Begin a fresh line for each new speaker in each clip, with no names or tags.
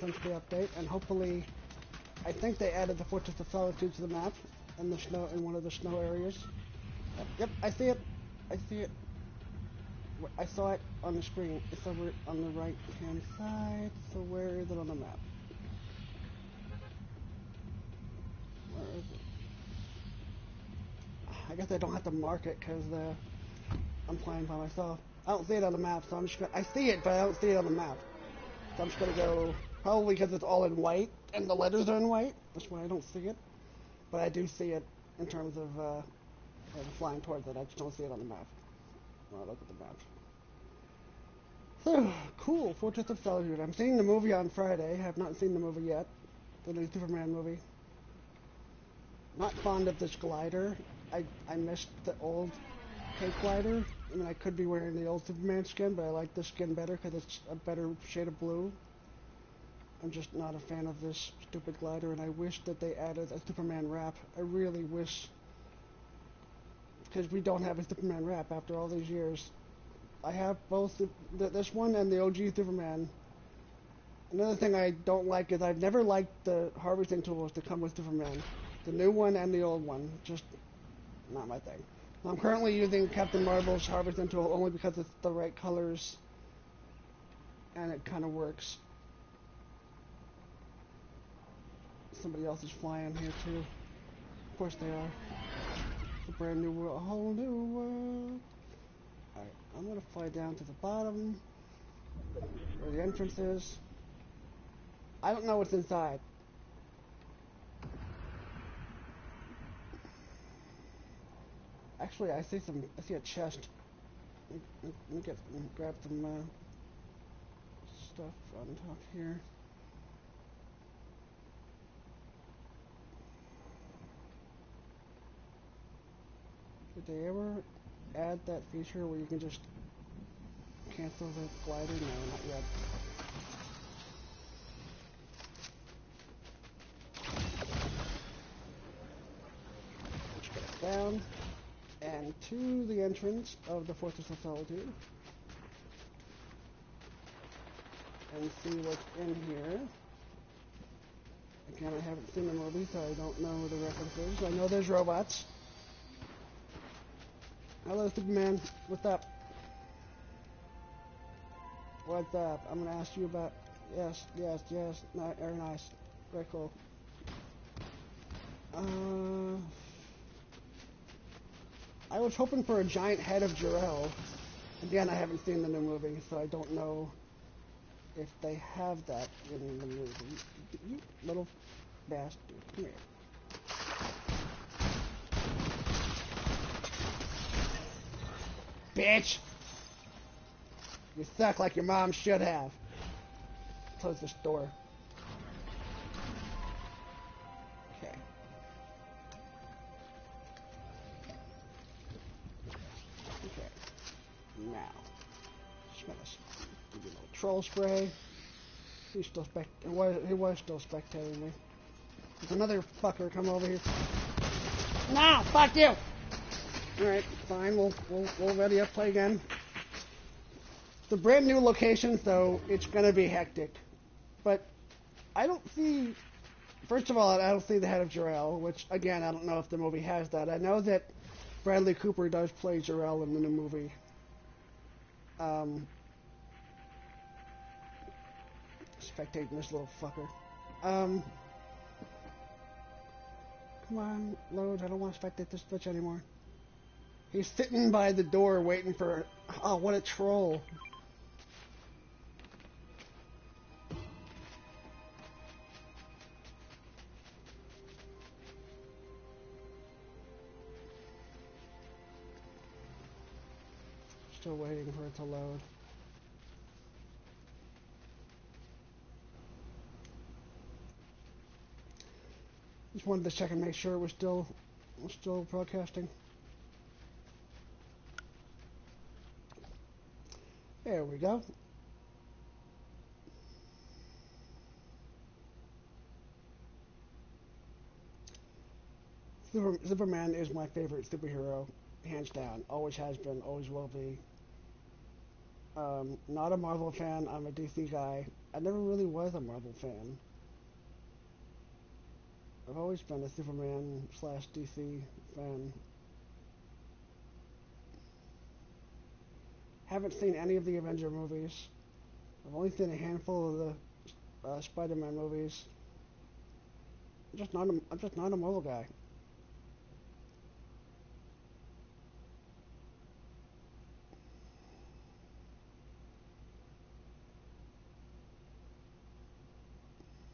since the update, and hopefully, I think they added the Fortress of Solitude to the map in the snow in one of the snow areas. Yep, I see it. I see it. I saw it on the screen. It's over on the right-hand side. So where is it on the map? Where is it? I guess I don't have to mark it because I'm playing by myself. I don't see it on the map, so I'm just gonna. I see it, but I don't see it on the map. So I'm just gonna go. Probably because it's all in white and the letters are in white. That's why I don't see it. But I do see it in terms of flying towards it. I just don't see it on the map. When I look at the map. So, cool. Fortress of Solitude. I'm seeing the movie on Friday. I have not seen the movie yet. The new Superman movie. Not fond of this glider. I missed the old cape glider. I mean, I could be wearing the old Superman skin, but I like this skin better because it's a better shade of blue. I'm just not a fan of this stupid glider, and I wish that they added a Superman wrap. I really wish, because we don't have a Superman wrap after all these years. I have both this one and the OG Superman. Another thing I don't like is I've never liked the harvesting tools that come with Superman. The new one and the old one. Just not my thing. I'm currently using Captain Marvel's harvesting tool only because it's the right colors and it kind of works. Somebody else is flying here too. Of course they are. It's a brand new world, a whole new world. Alright, I'm gonna fly down to the bottom where the entrance is. I don't know what's inside. Actually, I see a chest. Let me grab some stuff on top here. Did they ever add that feature where you can just cancel the glider? No, not yet. Let's get down and to the entrance of the Fortress of Solitude and see what's in here. Again, I haven't seen the movie, so I don't know the references. I know there's robots. Hello, Superman. What's up? What's up? I'm gonna ask you about... Yes. Very nice. Very cool. I was hoping for a giant head of Jor-El. Again, I haven't seen the new movie, so I don't know if they have that in the movie. You little bastard. Come here. Bitch! You suck like your mom should have. Close this door. Okay. Okay. Now. Just gonna give you a little troll spray. He was still spectating me. There's another fucker come over here. No! Fuck you! Alright, fine, we'll ready up, play again. It's a brand new location, so it's gonna be hectic. But I don't see... First of all, I don't see the head of Jor-El, which, again, I don't know if the movie has that. I know that Bradley Cooper does play Jor-El in the new movie. Spectating this little fucker. Come on, load, I don't want to spectate this bitch anymore. He's sitting by the door waiting for... Oh, what a troll. Still waiting for it to load. Just wanted to check and make sure we're still broadcasting. There we go. Superman is my favorite superhero, hands down. Always has been, always will be. Not a Marvel fan, I'm a DC guy. I never really was a Marvel fan. I've always been a Superman slash DC fan. Haven't seen any of the Avenger movies. I've only seen a handful of the Spider-Man movies. I'm just not a Marvel guy.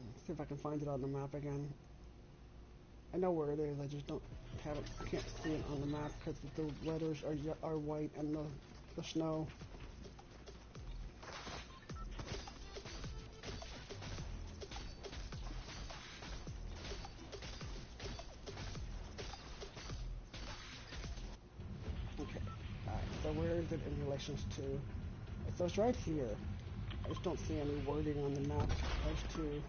Let's see if I can find it on the map again. I know where it is. I just don't have it. I can't see it on the map because the letters are white and the snow. Okay. Alright, so where is it in relation to? So it's right here. I just don't see any wording on the map as to.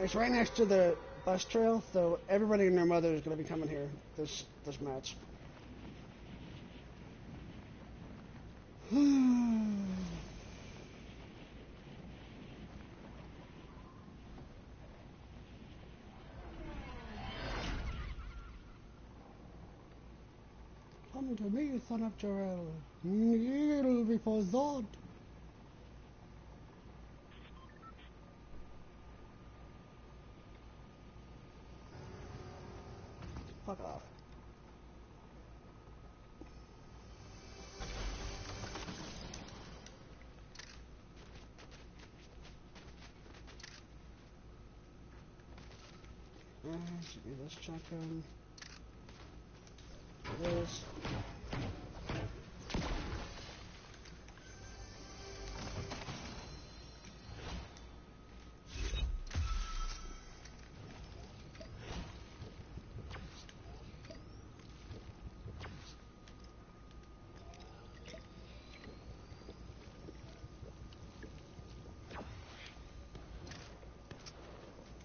It's right next to the bus trail, so everybody and their mother is going to be coming here this match. Come to me, son of Jarrell. Kneel before Zod. Fuck off. Should be this shotgun. This.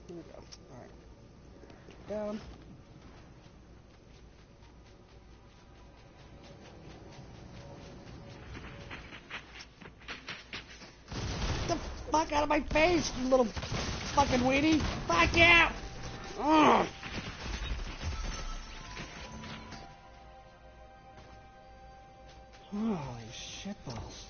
Here we go. Alright. Down. Get the fuck out of my face, you little fucking weenie. Fuck you! Ugh. Holy shitballs.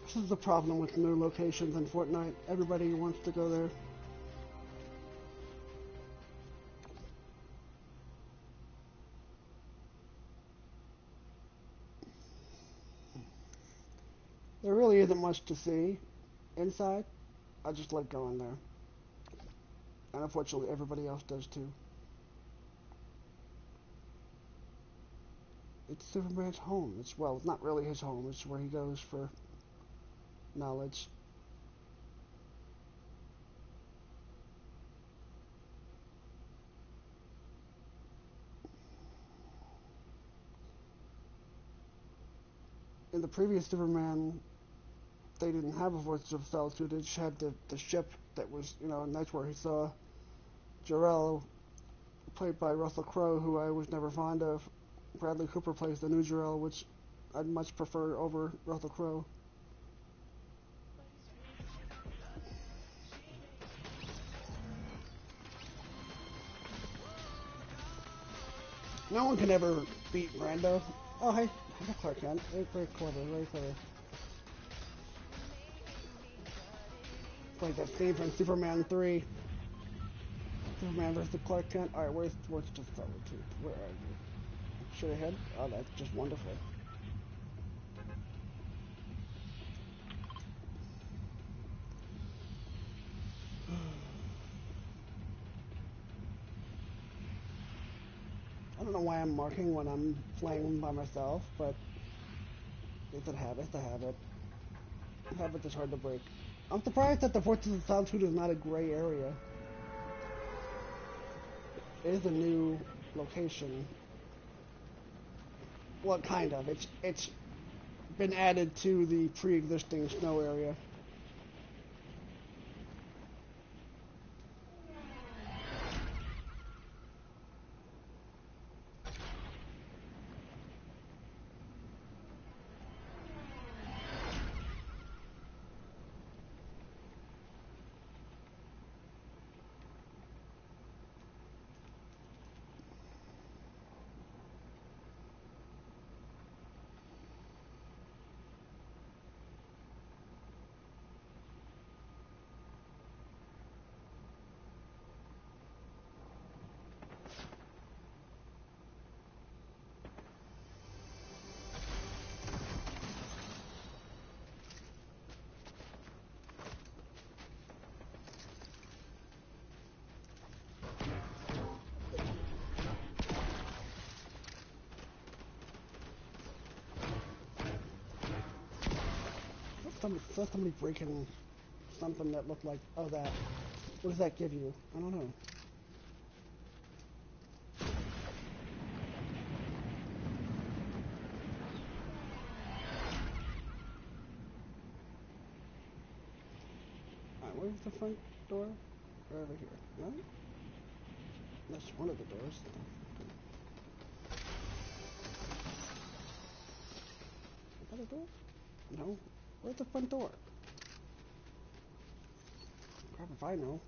This is the problem with new locations in Fortnite. Everybody wants to go there. There really isn't much to see inside. I just like going there. And unfortunately everybody else does too. It's Superman's home. It's, well, it's not really his home. It's where he goes for knowledge. In the previous Superman, they didn't have a Fortress of Solitude. They just had the ship that was, and that's where he saw Jor-El, played by Russell Crowe, who I was never fond of. Bradley Cooper plays the new Jor-El, which I'd much prefer over Russell Crowe. No one can ever beat Brando. Oh, hey, Clark Kent. Very clever, very clever. It's like that scene from Superman 3. Superman versus Clark Kent. Alright, where's the Solitude? Where are you? Straight ahead? Oh, that's just wonderful. I don't know why I'm marking when I'm playing by myself, but it's a habit, it's a habit. A habit that's hard to break. I'm surprised that the Fortress of Solitude is not a gray area. It is a new location. Well, kind of. It's been added to the pre-existing snow area. somebody breaking something that looked like, oh, that. What does that give you? I don't know. Alright, where's the front door? Right over here. No? That's one of the doors. Is that a door? No. Where's the front door? Crap if I know.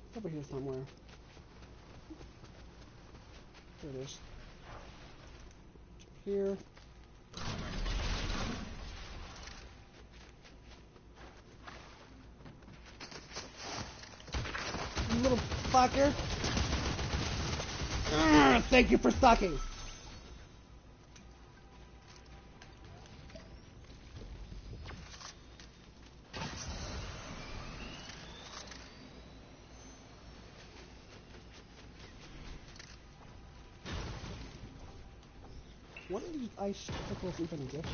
It's over here somewhere. There it is. Here. You little fucker. Thank you for sucking. What are these icicles even gifts?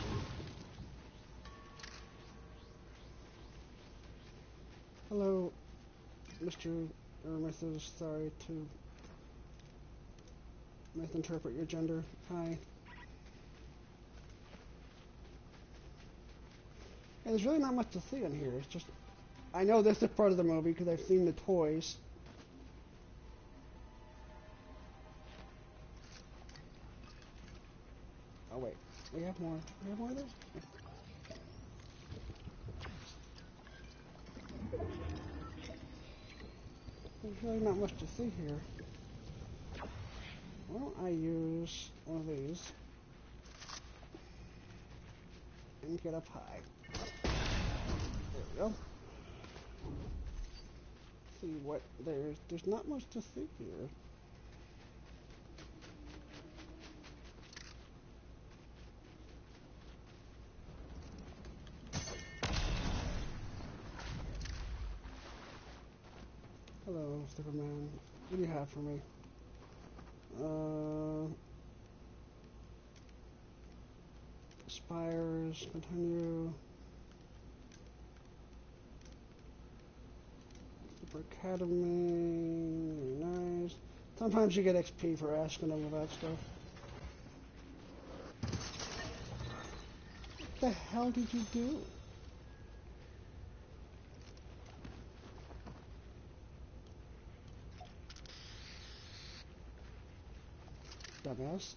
Hello, Mr. or Mrs. Sorry to misinterpret your gender. Hi. Yeah, there's really not much to see in here. It's just, I know this is part of the movie because I've seen the toys. Oh wait, we have more. We have more of this? There's really not much to see here. Why don't I use one of these and get up high? There we go. See what there's not much to see here. Hello, Superman. What do you have for me? Spires, continue. Super Academy, very nice. Sometimes you get XP for asking them about stuff. What the hell did you do? Dumbass.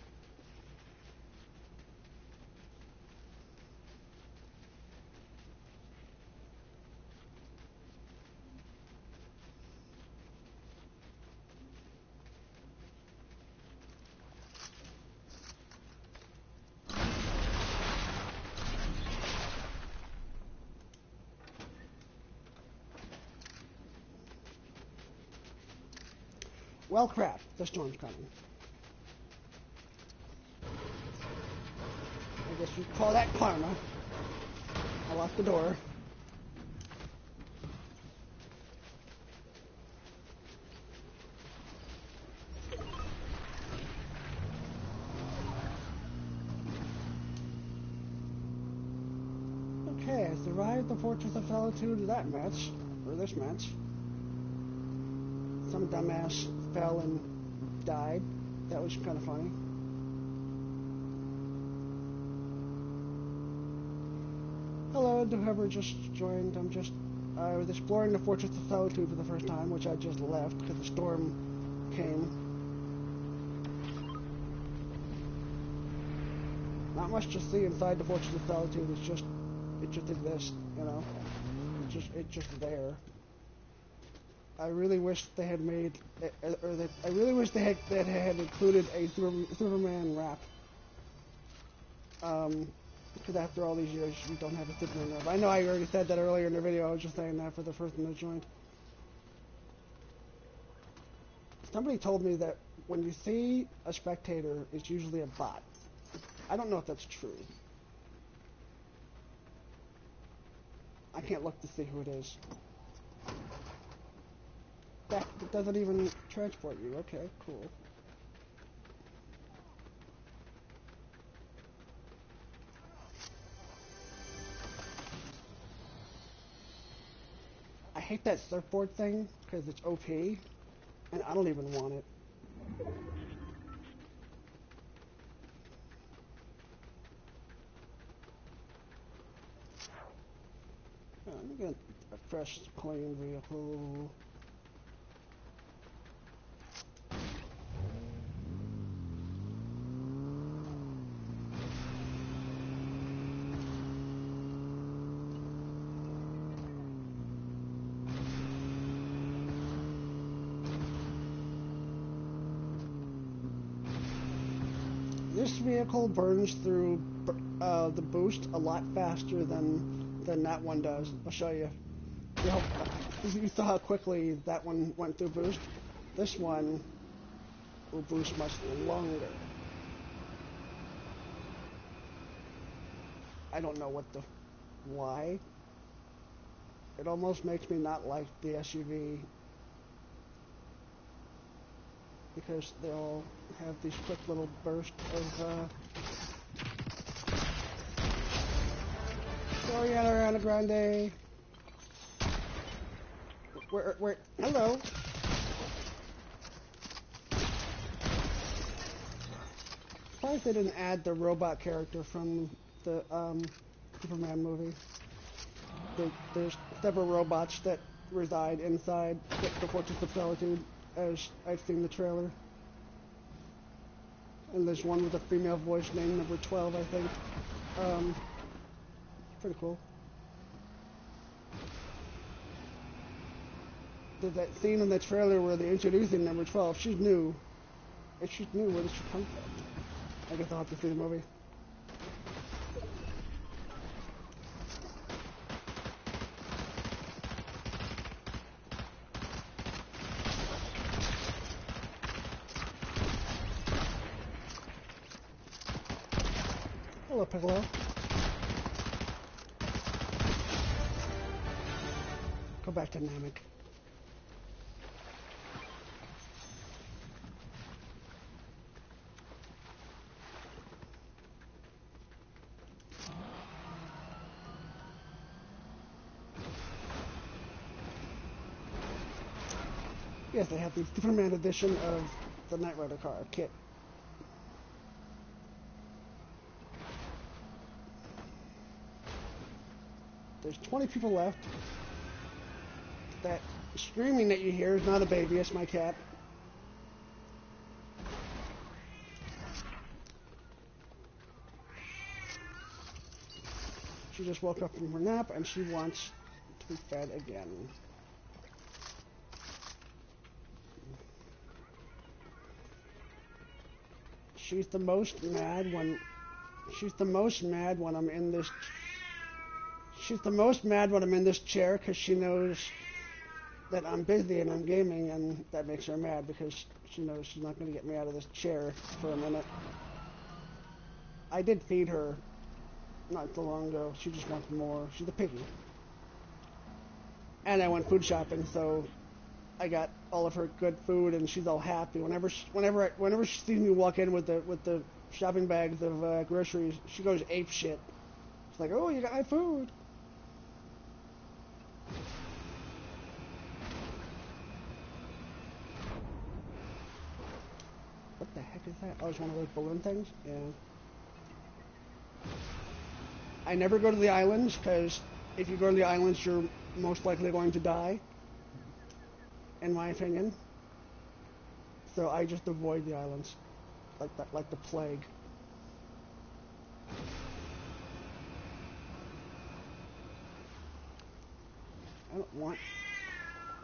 Well, crap. The storm's coming. I guess you call that karma. I locked the door. Okay, I survived the Fortress of Solitude of that match. Or this match. Some dumbass fell and died. That was kind of funny. Hello to whoever just joined. I was exploring the Fortress of Solitude for the first time, which I just left because the storm came. Not much to see inside the Fortress of Solitude. It just exists, you know. It's just there. I really wish they had made, I really wish they had included a Superman rap. Because after all these years, we don't have a Superman rap. I know I already said that earlier in the video. I was just saying that for the first one that joined. Somebody told me that when you see a spectator, it's usually a bot. I don't know if that's true. I can't look to see who it is. It doesn't even transport you. Okay, cool. hate that surfboard thing because it's OP, and I don't even want it. I'm gonna a fresh, clean vehicle. This vehicle burns through the boost a lot faster than that one does. I'll show you. You saw how quickly that one went through boost. This one will boost much longer. I don't know why. It almost makes me not like the SUV because they all have these quick little bursts of sorry, Ariana Grande. Where, hello. Surprised they didn't add the robot character from the Superman movie. There's several robots that reside inside the Fortress of Solitude, as I've seen the trailer. And there's one with a female voice named number 12, I think. Pretty cool. There's that scene in the trailer where they're introducing number 12. She's new. If she's new, where does she come from? I guess I'll have to see the movie. Hello, Piccolo. Go back to Namek. Yes, they have the Superman edition of the Knight Rider car kit. There's 20 people left. That screaming that you hear is not a baby, it's my cat. She just woke up from her nap and she wants to be fed again. She's the most mad when I'm in this. She's the most mad when I'm in this chair because she knows that I'm busy and I'm gaming, and that makes her mad because she knows she's not going to get me out of this chair for a minute. I did feed her not too long ago. She just wants more. She's a piggy. And I went food shopping, so I got all of her good food, and she's all happy. Whenever she sees me walk in with the shopping bags of groceries, she goes ape shit. She's like, "Oh, you got my food." What the heck is that? Oh, it's one of those balloon things? Yeah. I never go to the islands, because if you go to the islands, you're most likely going to die, in my opinion. So I just avoid the islands, like the plague. I don't want...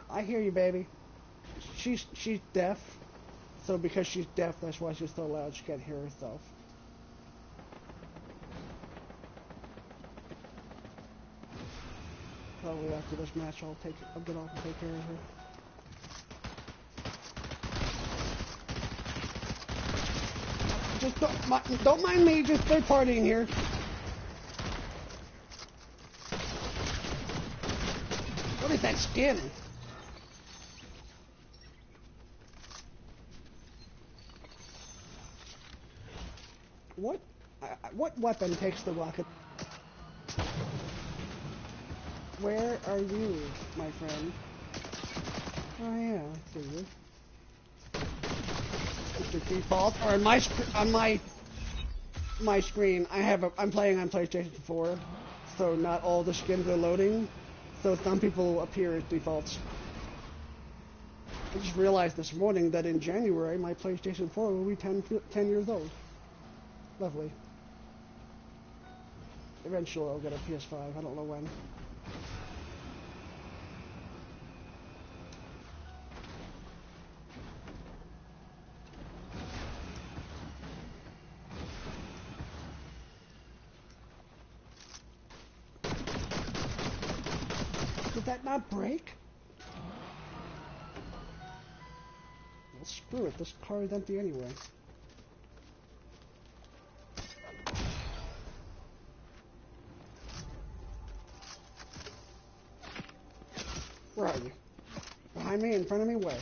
I hear you, baby. She's deaf, so because she's deaf, that's why she's so loud. She can't hear herself. Probably after this match, I'll get off and take care of her. Just don't mind me, just third partying here. What is that skin? What weapon takes the rocket? Where are you, my friend? Oh yeah, I see you. Mr. Default, or on my screen, I'm playing on PlayStation 4, so not all the skins are loading. So some people appear as defaults. I just realized this morning that in January my PlayStation 4 will be 10 years old. Lovely. Eventually I'll get a PS5. I don't know when. Did that not break? Well, screw it. This car is empty anyway. Where are you? Behind me? In front of me? Where?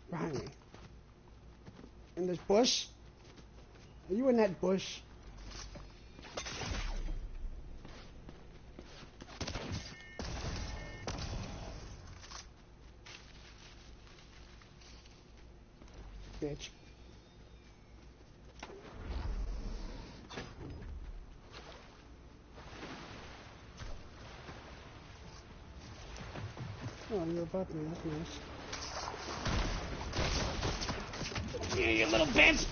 Behind me. In this bush? Are you in that bush? Bitch. Oh, you're above me. That's nice. Yeah, you little bitch!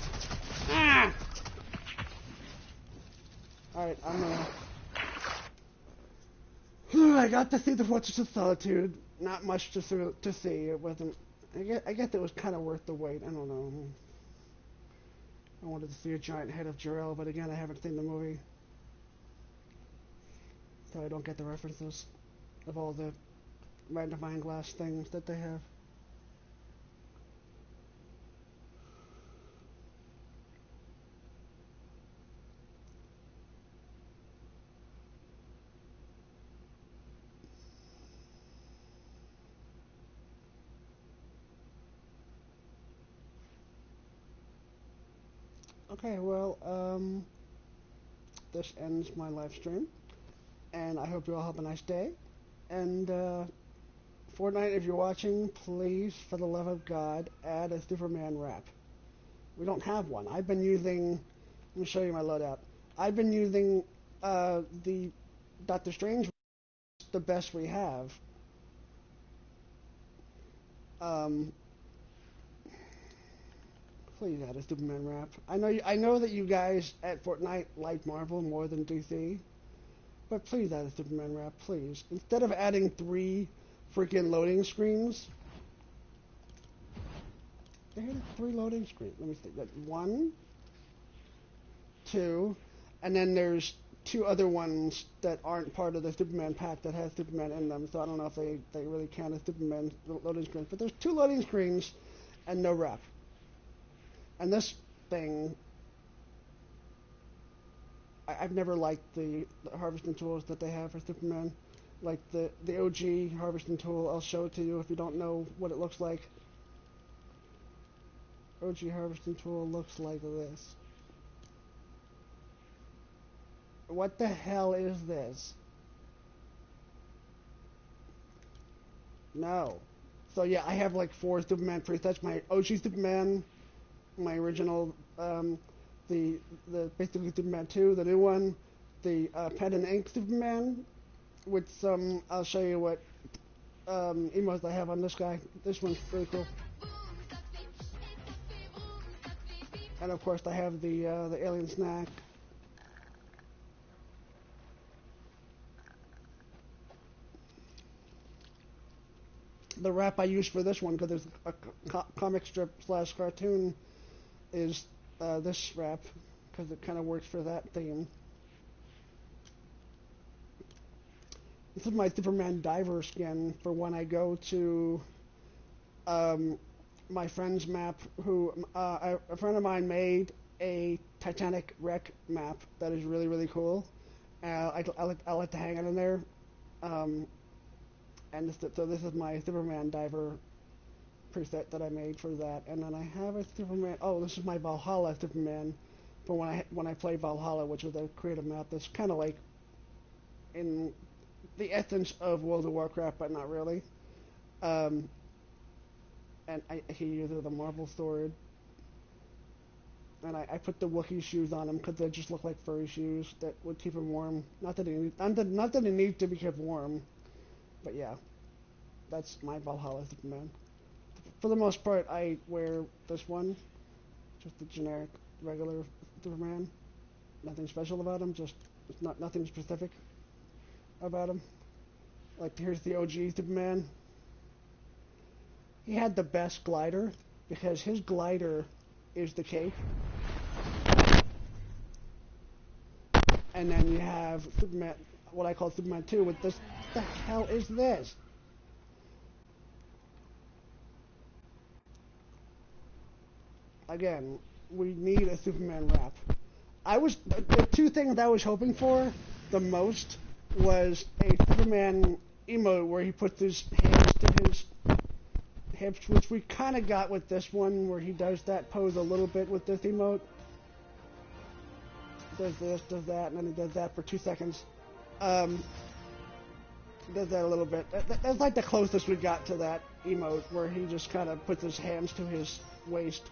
Ah! Alright, I got to see the Fortress of Solitude. Not much to see. It wasn't... I guess it was kind of worth the wait. I don't know. I wanted to see a giant head of Jarell, but again, I haven't seen the movie. So I don't get the references of all the magnifying glass things that they have. Okay, well, this ends my live stream, and I hope you all have a nice day. And Fortnite, if you're watching, please, for the love of God, add a Superman rap. We don't have one. I've been using. Let me show you my loadout. I've been using the Doctor Strange, the best we have. Um, Please add a Superman rap. I know that you guys at Fortnite like Marvel more than DC, but please add a Superman rap, please. Instead of adding 3 freaking loading screens, they had 3 loading screens. Let me see. That 1, 2, and then there's 2 other ones that aren't part of the Superman pack that has Superman in them. So I don't know if they really count as Superman loading screens. But there's 2 loading screens and no rap. And this thing, I've never liked the harvesting tools that they have for Superman. Like the OG harvesting tool, I'll show it to you if you don't know what it looks like. OG harvesting tool looks like this. What the hell is this? No. So yeah, I have like 4 Superman presets. My OG Superman, my original, the basically Superman 2, the new one, the pen and ink Superman, with some. I'll show you what emotes I have on this guy. This one's pretty cool. And of course, I have the alien snack. The wrap I use for this one, because there's a comic strip slash cartoon, is this wrap, because it kind of works for that theme. This is my Superman diver skin for when I go to um, my friend's map. A friend of mine made a Titanic wreck map that is really really cool. I like to hang it in there. Um, so this is my Superman diver preset that I made for that. And then I have a Superman. Oh, this is my Valhalla Superman for when I play Valhalla, which is a creative map that's kind of like in the essence of World of Warcraft, but not really. Um, and he uses the marble sword. And I put the Wookiee shoes on him because they just look like furry shoes that would keep him warm. Not that he needs to be kept warm, but yeah, that's my Valhalla Superman. For the most part, I wear this one, just the generic, regular Superman. Nothing special about him, just it's not nothing specific about him. Like here's the OG Superman. He had the best glider because his glider is the cape. And then you have Superman, what I call Superman 2 with this. What the hell is this? Again, we need a Superman rap. The two things I was hoping for the most was a Superman emote where he puts his hands to his hips, which we kind of got with this one, where he does that pose a little bit with this emote. Does this, does that, and then he does that for 2 seconds. Does that a little bit. That's like the closest we got to that emote, where he just kind of puts his hands to his waist,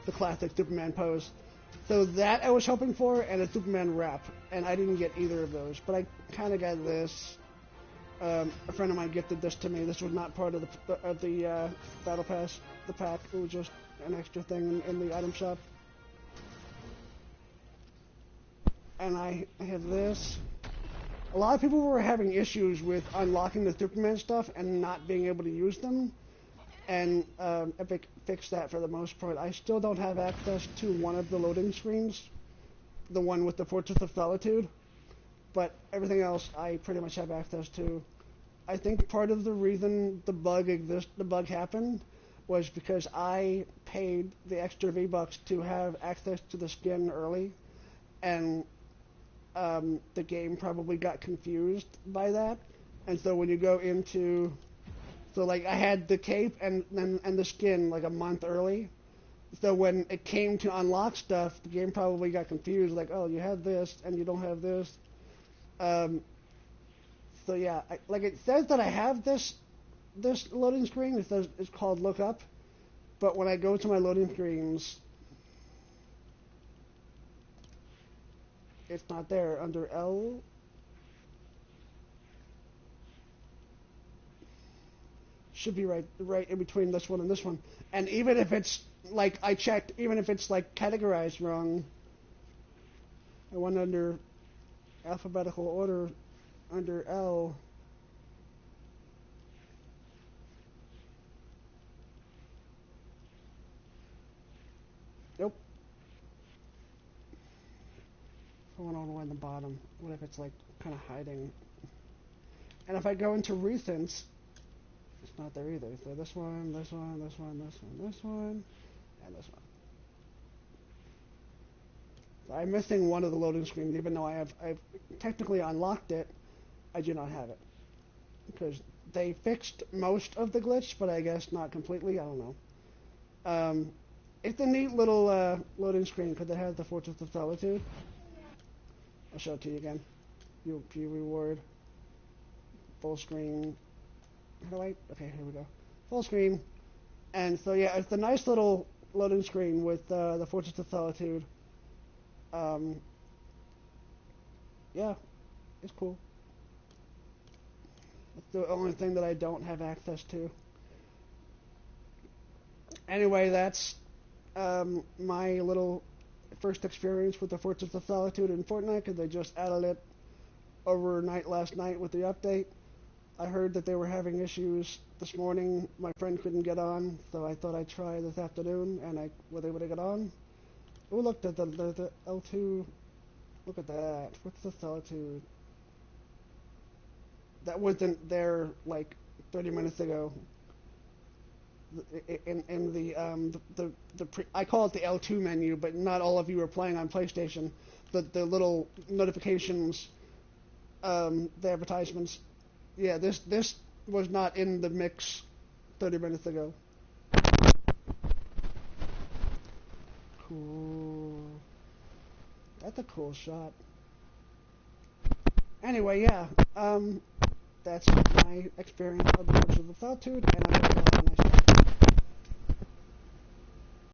the classic Superman pose. So that I was hoping for, and a Superman rap, and I didn't get either of those. But I kind of got this. A friend of mine gifted this to me. This was not part of the battle pass, the pack. It was just an extra thing in the item shop. And I have this. A lot of people were having issues with unlocking the Superman stuff and not being able to use them, and Epic fixed that for the most part. I still don't have access to one of the loading screens, the one with the Fortress of Solitude, but everything else I pretty much have access to. I think part of the reason the bug happened, was because I paid the extra V-Bucks to have access to the skin early, and the game probably got confused by that. And so when you go into, so like I had the cape and the skin like a month early. So when it came to unlock stuff, the game probably got confused. Like, oh, you have this and you don't have this. So yeah, like it says that I have this loading screen. It says it's called Look Up. But when I go to my loading screens, it's not there. Under L, should be right in between this one and this one. And even if it's like I checked, even if it's like categorized wrong, I went under alphabetical order under L. Nope. I went all the way in the bottom. What if it's like kind of hiding? And if I go into recents, it's not there either. So this one, this one, this one, this one, this one, and this one. So I'm missing one of the loading screens, even though I've technically unlocked it. I do not have it because they fixed most of the glitch, but I guess not completely. I don't know. It's a neat little loading screen because it has the Fortress of Solitude. I'll show it to you again. View reward. Full screen. How do I? Okay, here we go. Full screen. And so yeah, it's a nice little loading screen with the Fortress of Solitude. Um, yeah, it's cool. It's the only thing that I don't have access to. Anyway, that's my little first experience with the Fortress of Solitude in Fortnite because they just added it overnight last night with the update. I heard that they were having issues this morning. My friend couldn't get on, so I thought I'd try this afternoon, and I was able to get on. Oh, look, the L2. Look at that. What's the Solitude? That wasn't there like 30 minutes ago. In the I call it the L2 menu, but not all of you are playing on PlayStation. The little notifications, the advertisements. Yeah, this was not in the mix 30 minutes ago. Cool. That's a cool shot. Anyway, yeah. that's my experience of the Woods of the Solitude, and I hope you all have a nice